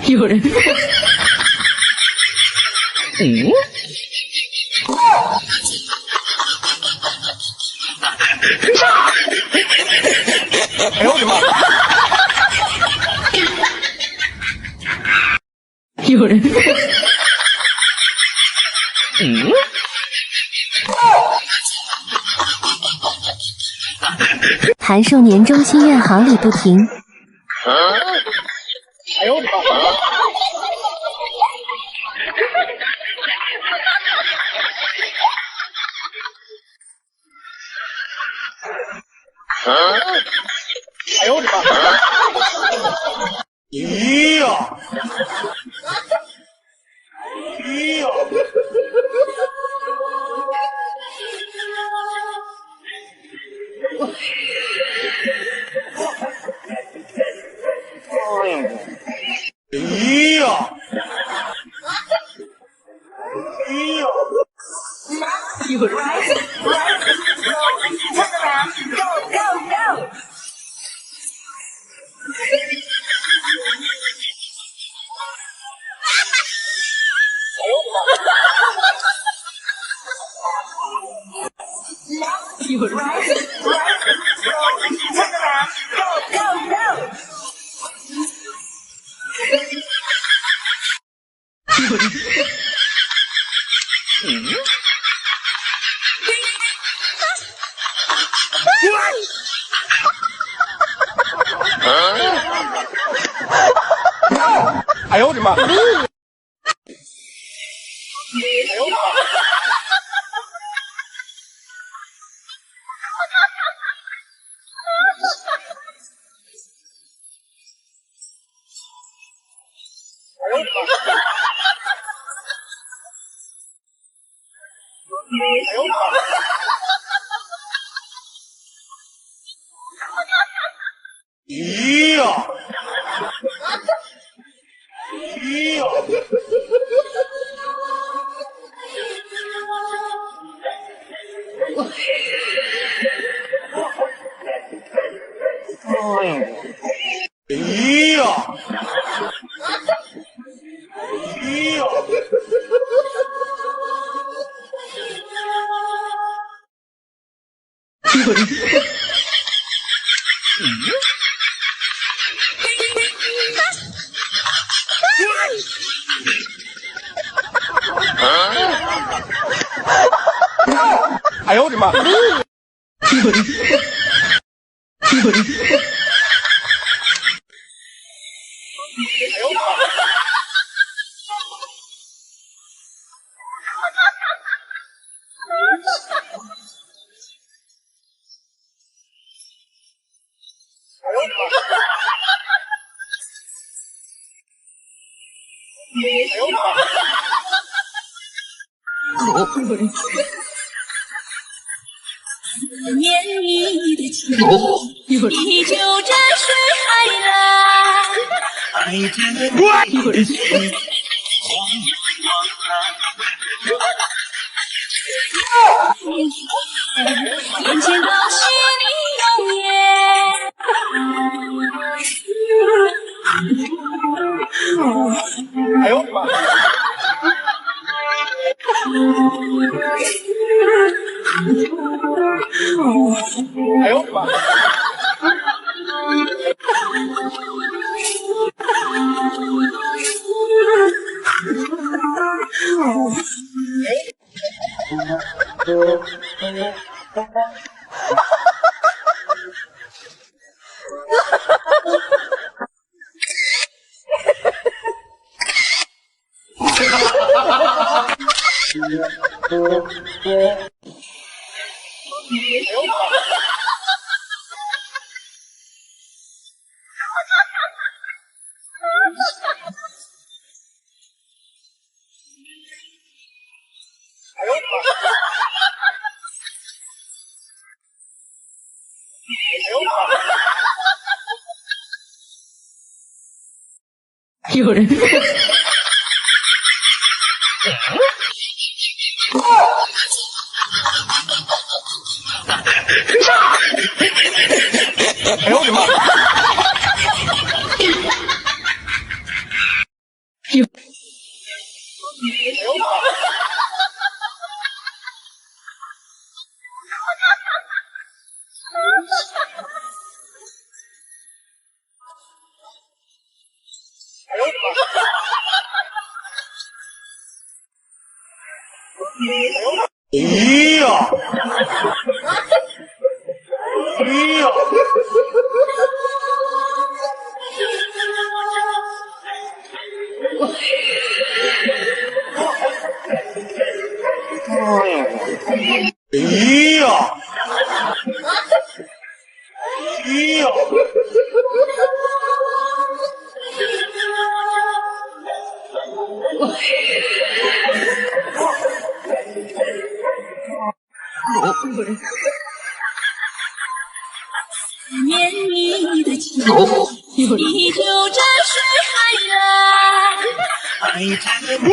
有人。嗯。哎呦我的妈！有人。嗯。函数年终心愿行里不停。哎呦我的妈！哎呦我的妈！咦呀！咦呀！咦呀！咦呀！有人。有人。嗯。哎呦我的妈！哎呦我的妈！哎呦我的妈！咦呀！咦呀！咦呀！咦呀！有人。哎呦我的妈！有人。有人。哎呦我的妈！哎呦我的妈！有人。烟雨的情，有人。依旧在水海蓝。有人。眼前高兴你容颜。哎呦我的妈！哎呦我的妈！有人。哎呦我的妈！有。哎呀！哎呀！哎呀！哎呀！念你的情，依旧在水海蓝。喂！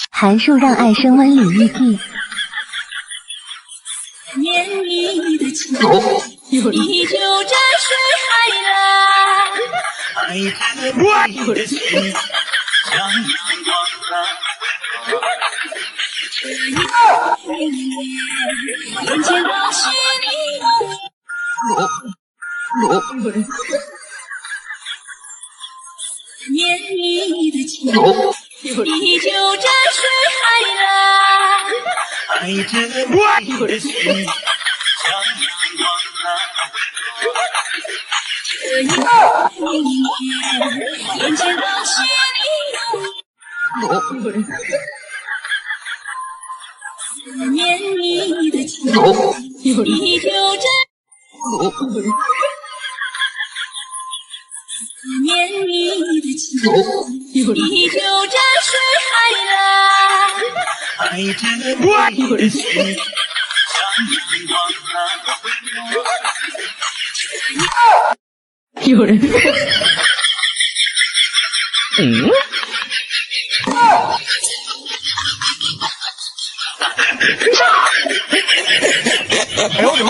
函数让爱升温领域地。念你的情，依旧在水海蓝。喂！眼前高兴你容颜，念你的情，依旧在水海蓝。喂！眼前高兴你容颜，念你的情，依旧在念你的情，依旧在水海蓝。喂！有人。哎呦我的妈！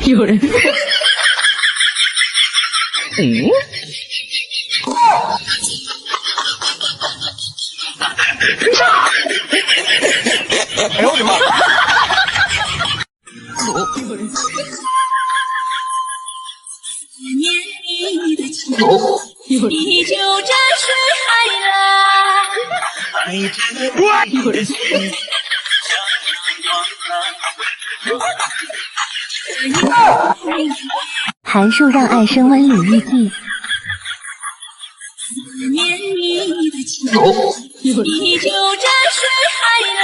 有人。哎呦我的妈！念你的情，依旧在水海蓝。喂！函数让爱升温领域地。念你的情，依旧在水海蓝。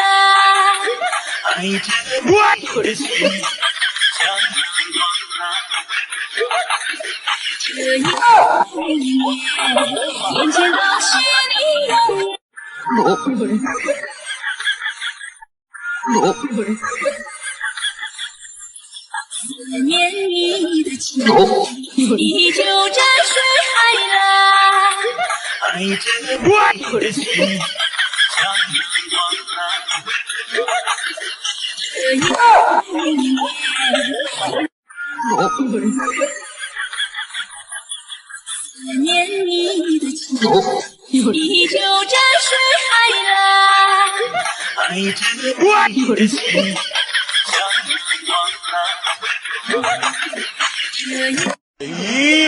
喂！眼前高兴你容颜，念你的情，依旧在水海蓝。喂！念你的情，依旧在水海蓝。喂！哎呀！哎呀！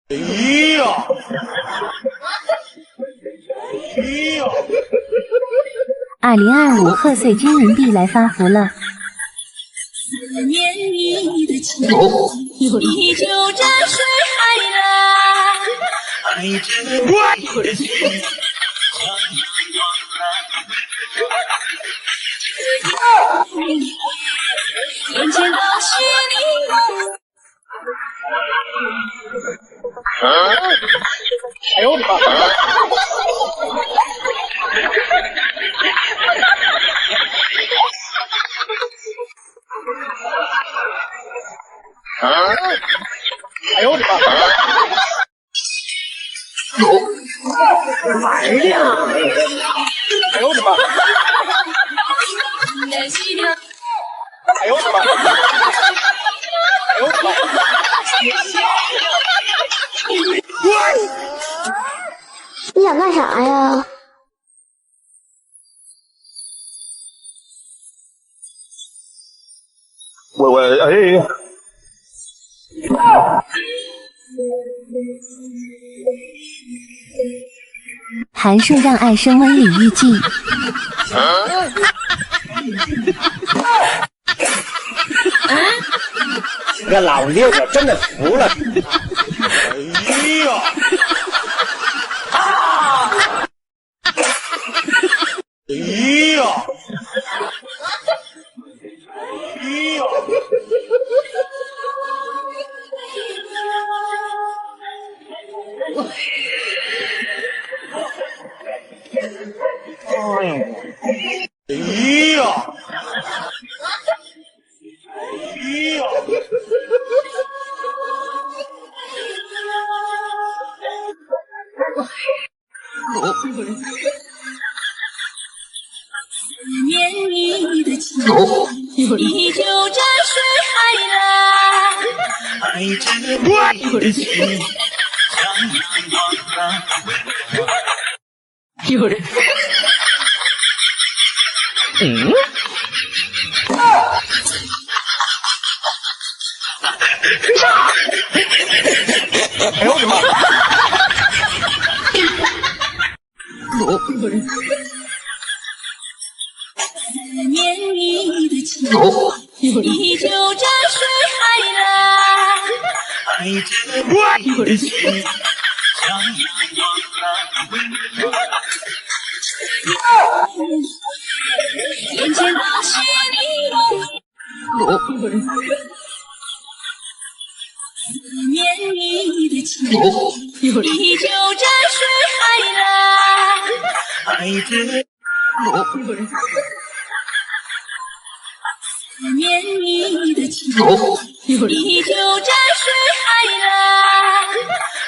哎呀！哎呀！2025贺岁金银币来发福了。念你的情，依旧在水海蓝。喂！眼前都是你梦。哎呦我的妈！哎呦我的妈！来了！哎呦我的妈！哎呦我的妈！哎呦我的妈！你想干啥呀？我哎。函数让爱升温里预计。这老六我真的服了。哎呀！哎呀！哎呀！哎呀！哎呀！念你的情，依旧在水海蓝。爱着我的心，有人。哎呦我的妈！有人。念你的情，依旧在水海蓝。爱着我的心，眼前都是你梦。念你的情，依旧在水海蓝。爱着念你的情，依旧在水海蓝。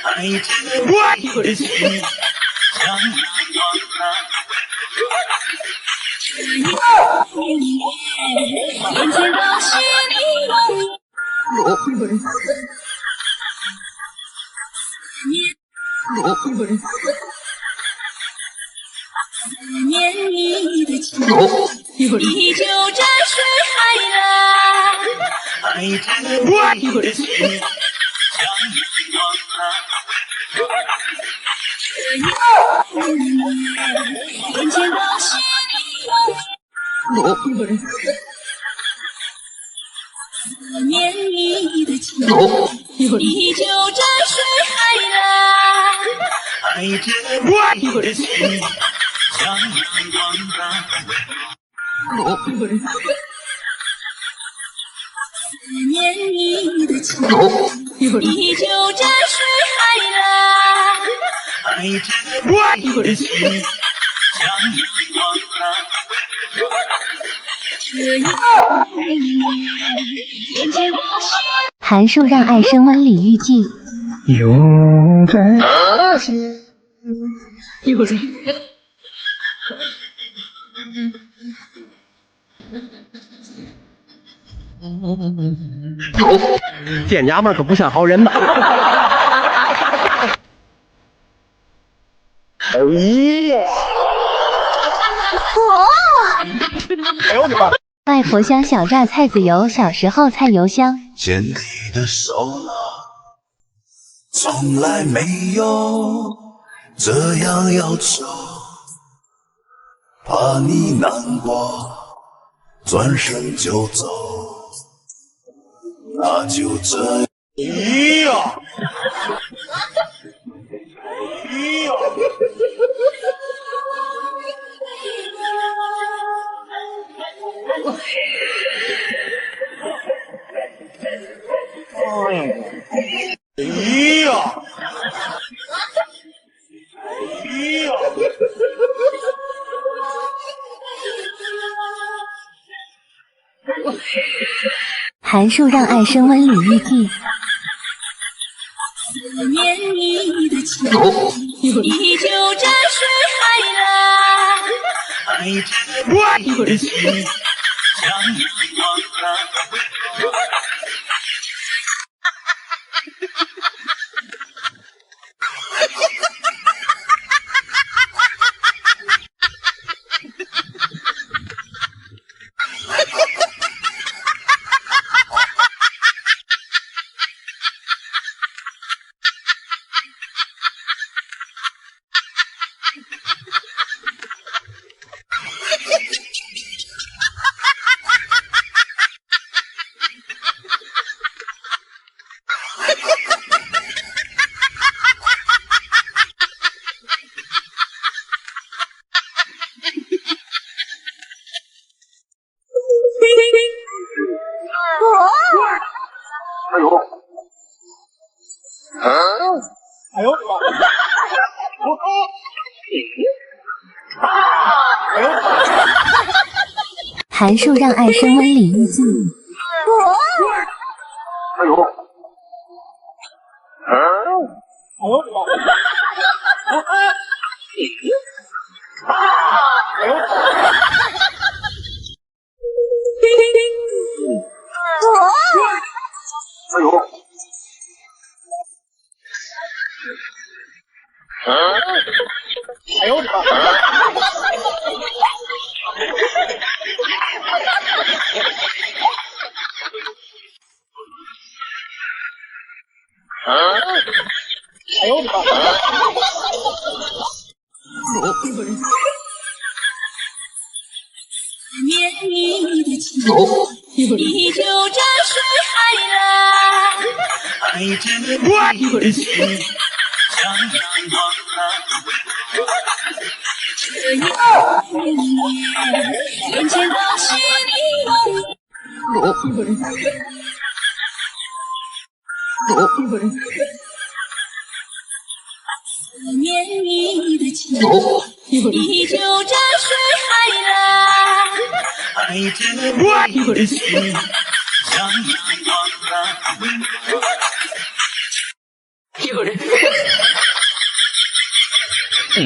爱着我的心，眼前都是你梦。念你的情，依旧在水海蓝。爱着我的心，眼前都是你梦。念你的情，依旧在水海蓝。爱着我的心，念你的情，依旧在水海蓝。爱着我的心，眼前都是函数让爱升温里预计。永在有人。这娘们可不像好人呐！哎呀！哎呦我的妈！外婆香小榨菜籽油，小时候菜油香。牵你的手，从来没有这样要求，怕你难过，转身就走，那就这样。哎呀！哎呀！哎呀！函数让爱升温里日记。思念你的情，依旧沾水海浪。爱着你的心，像阳光。哎呦我的妈！哎呦！函数让爱升温里日记。哎呦！哎呦我的妈！哎呦！哎呦！哎呦我的妈！哎呦我的妈！思念你的情，依旧沾水海浪。爱着你的心，像阳光。这一年，眼前都是你。思念你的情，依旧沾水海浪。爱着你的心，像阳光。有人。哎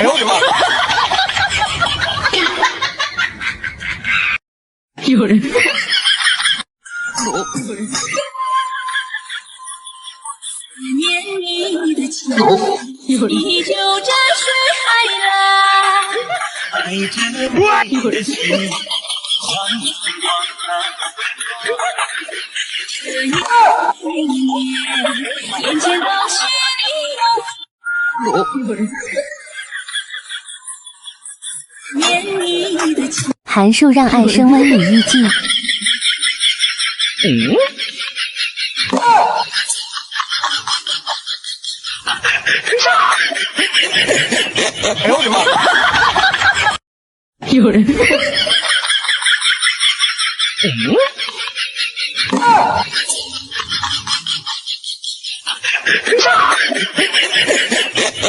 呦我的妈！有人。思念你的情，依旧沾水海浪。爱着你的心，像阳光。这一年，眼前都是你。思念你的情，函数让爱升温里日记。哎呦我的妈！有人。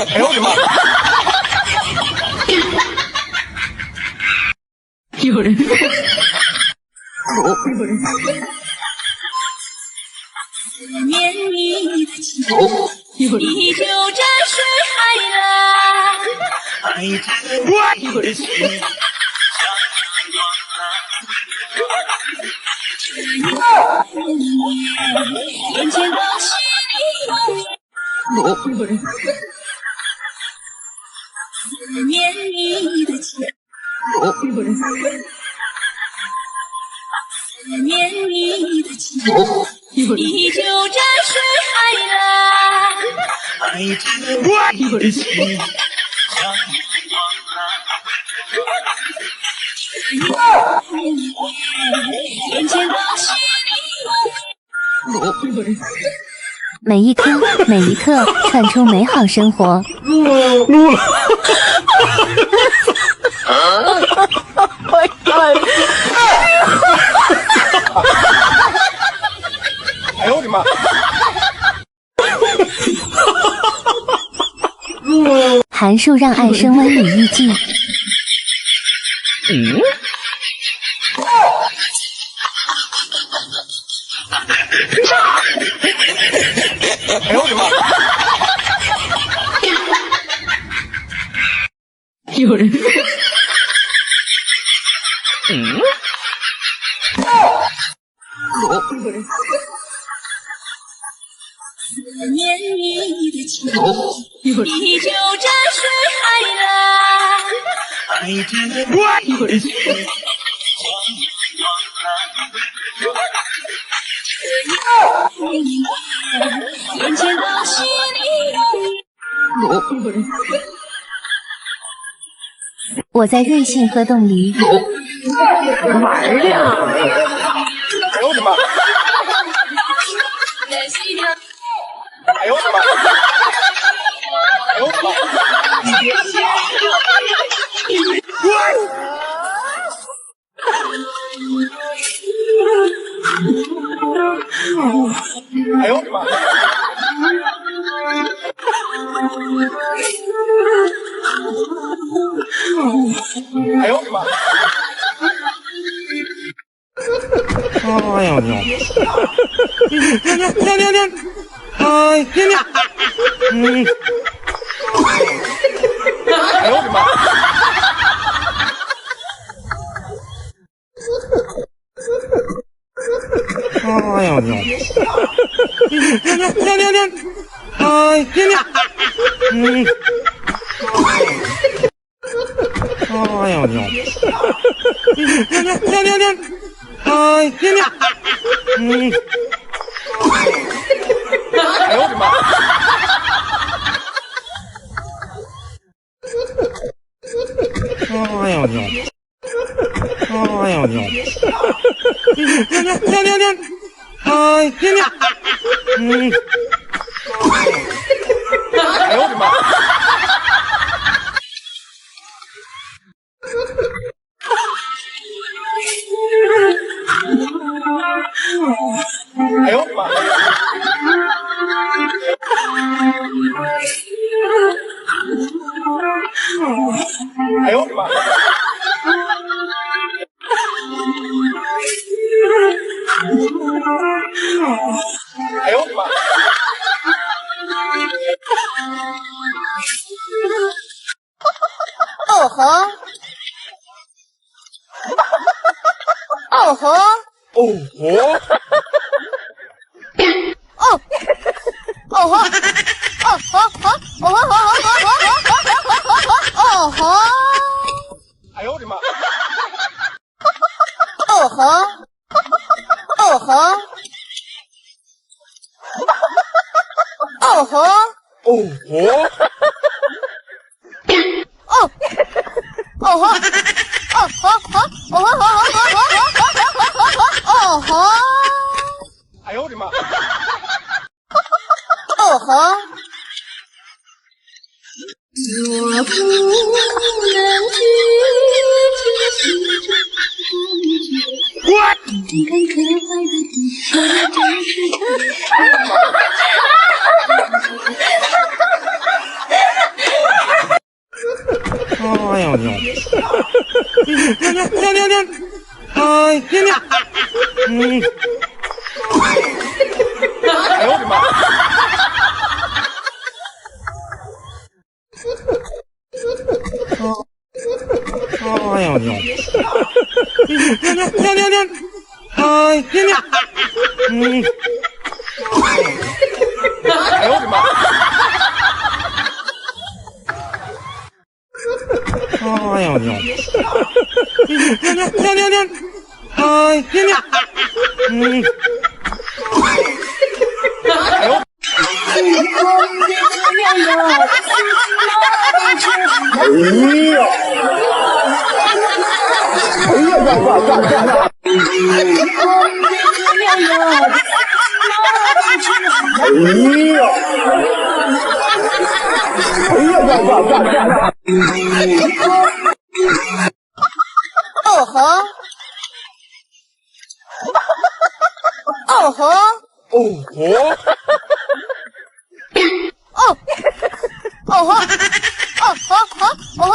哎呦我的妈！有人。思念你的情，依旧沾水海浪。爱着你的心，像阳这一年，眼前都是你。思念你的情，思念你的情，依旧沾水海浪。爱着你的心，像阳光。眼前都是你。每一颗每一刻串出美好生活。录了。哎呦我的妈！函数让爱升温里意境。哎呦我的妈！有人。思念你的情，依旧在水海蓝。有人。眼前到心里有人。我在瑞幸河洞里玩的。哎呦我的妈！哎呦我的妈！哎呦我的妈！哎呦我的妈！哎呦我的妈！哎呦牛！亮！哎，亮！哎呦我的妈！哎呦牛！亮！哎，亮！哎呦牛！亮！哎，亮！哎呦我的妈！哎呦牛！哎呦牛！亮！哎，亮！哎呦我的妈！哎呦我的妈！哎呦我的妈！哎呦我的妈！哦吼！哦吼！哦吼！哦！哦吼！哦吼！哦吼！哦吼！哎呦我的妈！哦吼！哦吼！哦吼！哦吼！哦！哦吼！哦吼！哦吼！哎呦我的妈！哦吼！我不能拒绝心中感觉，更可爱的地方真是哎呦牛！亮！哎，亮！哎呦我的妈！哎呦牛！亮！哎，亮！哎呦我的妈！哎呦牛！亮！哎，亮！哎呦！我哦吼！哦吼！哦吼！哦！哦吼！哦吼吼！哦吼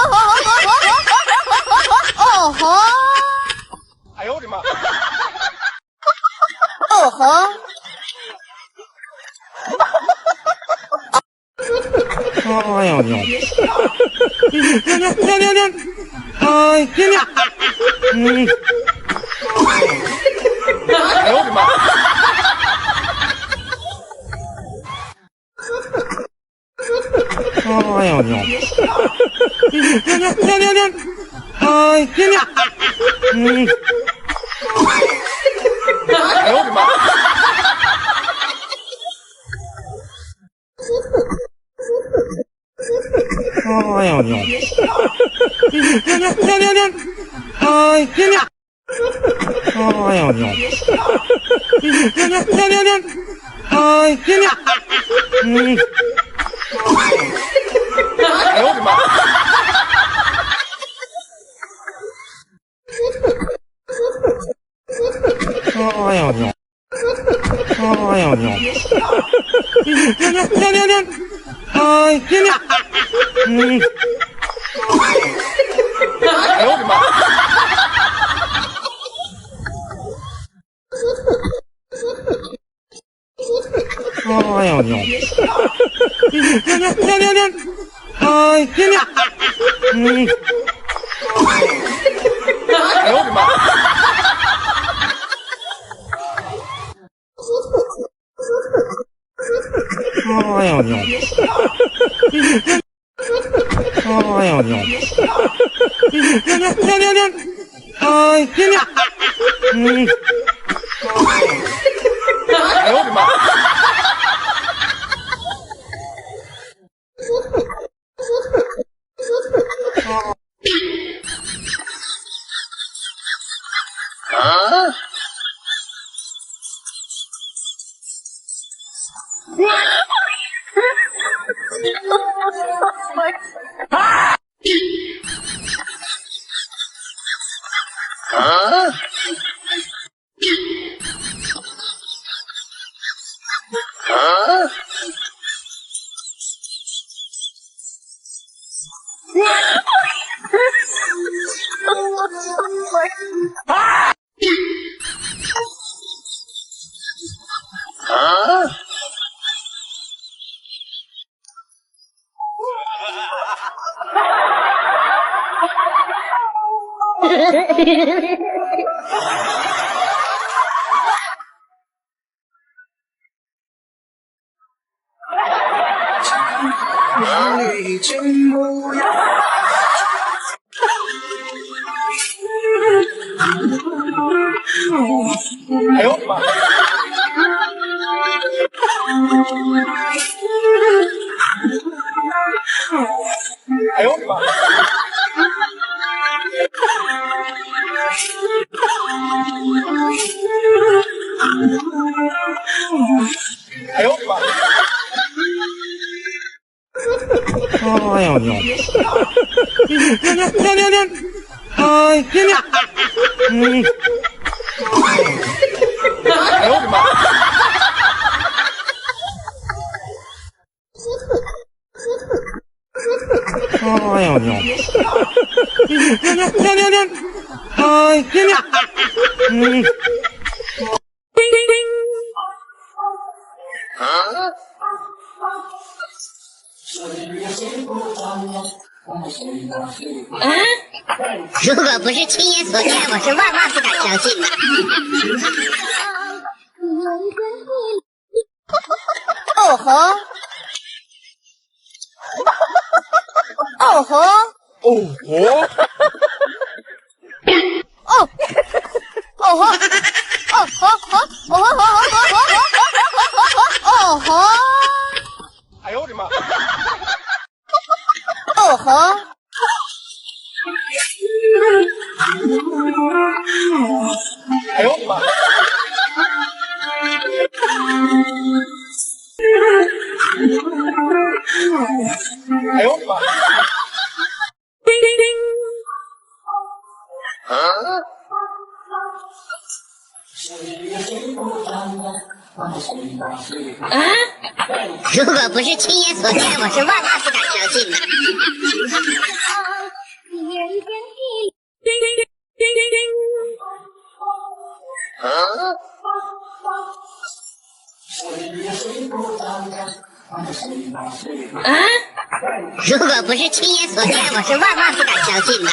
吼！哦吼！哎呦我的妈！哦吼！哎呦娘！娘！哎娘！哎呦我的妈！哎呦娘！娘！哎娘！哎呦我的妈！哎呦娘！娘！哎娘！哎呦娘！娘！哎娘！哎呦我的妈！哎呦娘！哎呦娘！娘！哎娘！哎呦我的妈！哎呦娘！娘！哎娘！哎呦我的妈！哎呦娘！哎呦娘！娘！哎娘！哎呦我的妈！哎呦我的妈！哎呦我的妈！哎呦我的妈！哎呦娘！娘！哎娘！哎呦我的妈！哎呦娘！娘！哎娘！如果不是亲眼所见，我是万万不敢相信的。哦吼！哦吼！哦吼！哦！哦吼！哦吼吼！哦吼！哦吼！哎呦我的妈！哦吼！哎呦我的妈！哎呦我的妈！如果不是亲眼所见，我是万万不敢相信的。如果不是亲眼所见，我是万万不敢相信的。